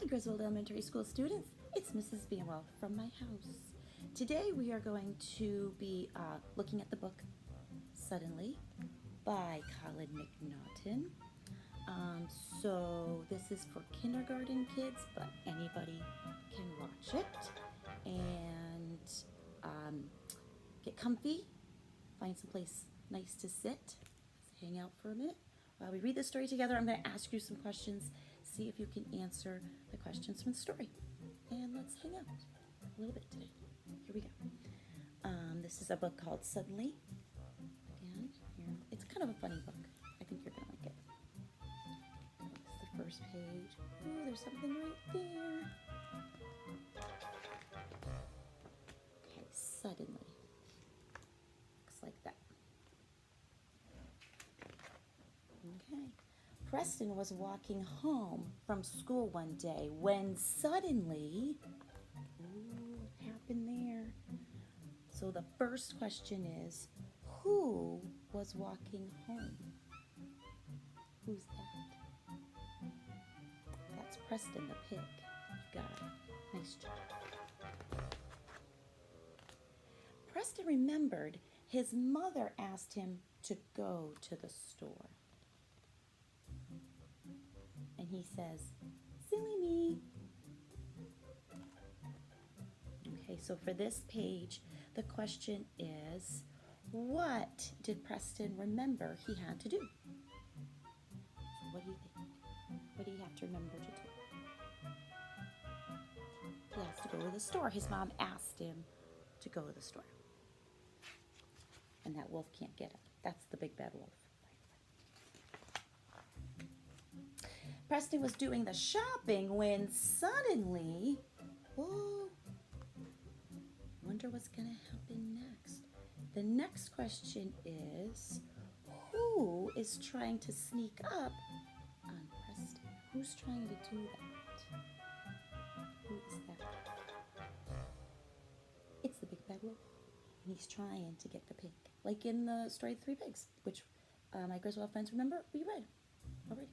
Hi, Griswold Elementary School students. It's Mrs. Banwell from my house. Today we are going to be looking at the book Suddenly by Colin McNaughton. So this is for kindergarten kids, but anybody can watch it. And get comfy, find some place nice to sit, let's hang out for a minute. While we read the story together, I'm going to ask you some questions. See if you can answer the questions from the story. And let's hang out a little bit today. Here we go. This is a book called Suddenly. Again, here. It's kind of a funny book. I think you're going to like it. This is the first page. Ooh, there's something right there. Okay, suddenly. Looks like that. Okay. Preston was walking home from school one day when suddenly, ooh, what happened there? So the first question is, who was walking home? Who's that? That's Preston the pig. You got it. Nice job. Preston remembered his mother asked him to go to the store. And he says, silly me. Okay, so for this page, the question is, what did Preston remember he had to do? So what do you think? What do you have to remember to do? He has to go to the store. His mom asked him to go to the store. And that wolf can't get him. That's the big bad wolf. Preston was doing the shopping when suddenly, oh, wonder what's going to happen next. The next question is, who is trying to sneak up on Preston? Who's trying to do that? Who is that? It's the big bad wolf, and he's trying to get the pig, like in the story of the Three Pigs, which my Griswold friends remember we read already.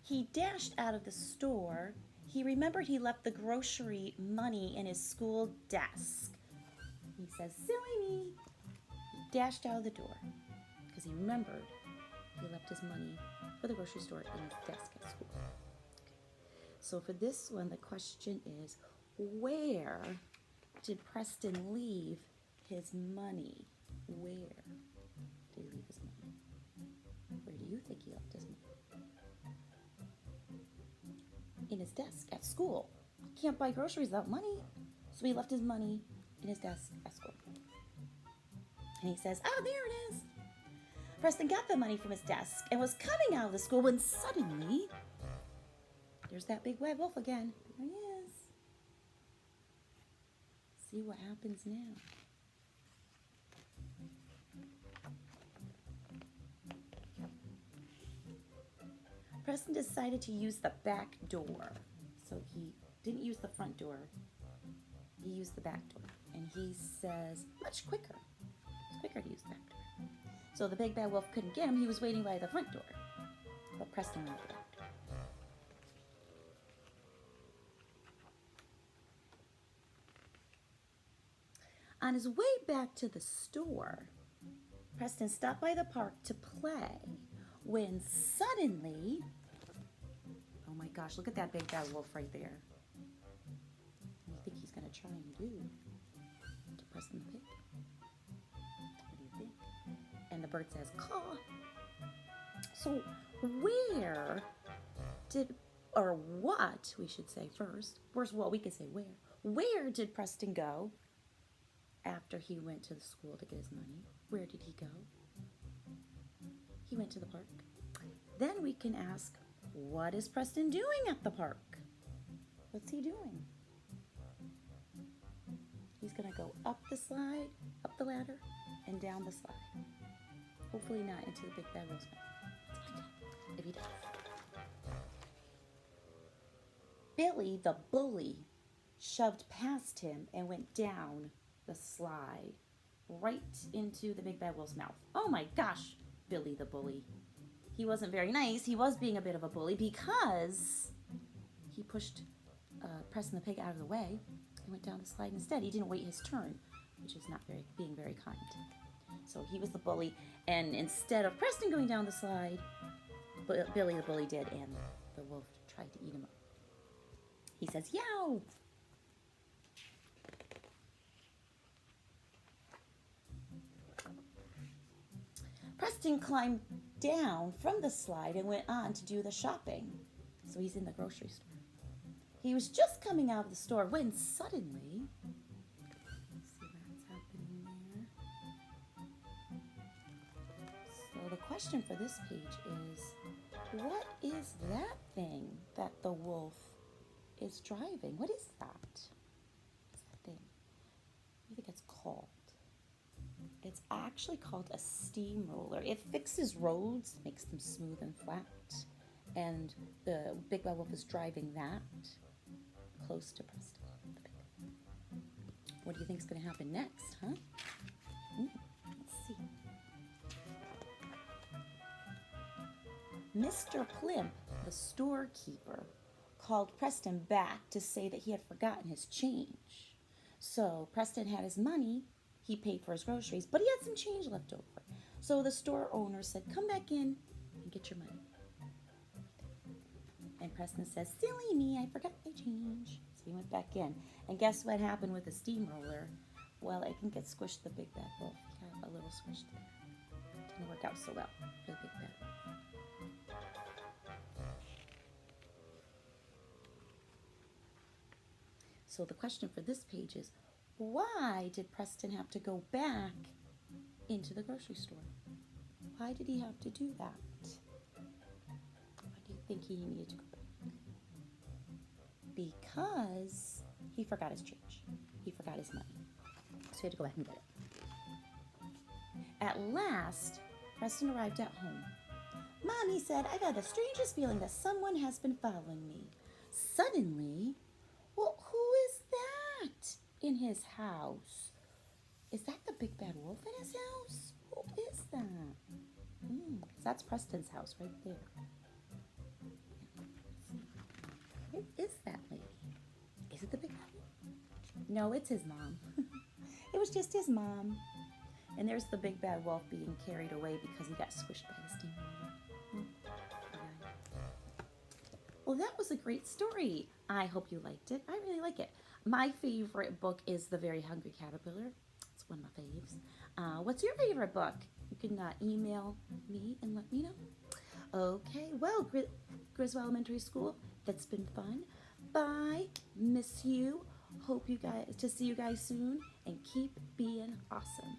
He dashed out of the store. He remembered he left the grocery money in his school desk. He says, silly me. He dashed out of the door because he remembered he left his money for the grocery store in his desk at school. Okay. So for this one, the question is, where did Preston leave his money? Where did he leave his money? Where do you think he left his money? In his desk at school. Can't buy groceries without money. So he left his money in his desk at school. And he says, ah, there it is. Preston got the money from his desk and was coming out of the school when suddenly, there's that big red wolf again. There he is. See what happens now. Preston decided to use the back door. So he didn't use the front door. He used the back door. And he says, much quicker. It's quicker to use the back door. So the big bad wolf couldn't get him. He was waiting by the front door. But Preston went to the back door. On his way back to the store, Preston stopped by the park to play when suddenly, oh my gosh, look at that big bad wolf right there. What do you think he's going to try and do to Preston the pig? What do you think? And the bird says, caw. So where did, or what, we should say first. First of all, we could say where. Where did Preston go after he went to the school to get his money? Where did he go? He went to the park. Then we can ask, what is Preston doing at the park? What's he doing? He's going to go up the slide, up the ladder, and down the slide. Hopefully not into the big bad wolf's mouth. If he does. Billy the bully shoved past him and went down the slide right into the big bad wolf's mouth. Oh my gosh, Billy the bully he wasn't very nice. He was being a bit of a bully because he pushed Preston the pig out of the way and went down the slide instead. He didn't wait his turn, which is not being very kind. So he was the bully, and instead of Preston going down the slide, Billy the bully did, and the wolf tried to eat him up. He says, "Yow!" Preston climbed down from the slide and went on to do the shopping. So he's in the grocery store. He was just coming out of the store when suddenly, let's see what's happening there. So the question for this page is, what is that thing that the wolf is driving? What is that? What's that thing? What do you think it's called? It's actually called a steamroller. It fixes roads, makes them smooth and flat. And the big bad wolf is driving that close to Preston. What do you think is going to happen next, huh? Let's see. Mr. Plimp, the storekeeper, called Preston back to say that he had forgotten his change. So Preston had his money. He paid for his groceries, but he had some change left over. So the store owner said, "Come back in and get your money." And Preston says, "Silly me, I forgot my change." So he went back in. And guess what happened with the steamroller? Well, it can get squished the big bad wolf. Yeah, a little squished there. Didn't work out so well for the big bad wolf. So the question for this page is, why did Preston have to go back into the grocery store? Why did he have to do that? Why do you think he needed to go back? Because he forgot his change. He forgot his money. So he had to go back and get it. At last, Preston arrived at home. "Mom," he said, "I've had the strangest feeling that someone has been following me." Suddenly, well, who is that in his house? Is that the big bad wolf in his house? Who is that? That's Preston's house right there. Who is that lady? Is it the big bad wolf? No, it's his mom. It was just his mom. And there's the big bad wolf being carried away because he got squished by the steamroller. Well, that was a great story. I hope you liked it. I really like it. My favorite book is The Very Hungry Caterpillar. It's one of my faves. What's your favorite book? You can email me and let me know. Okay, well, Griswold Elementary School, that's been fun. Bye. Miss you. Hope to see you guys soon, and keep being awesome.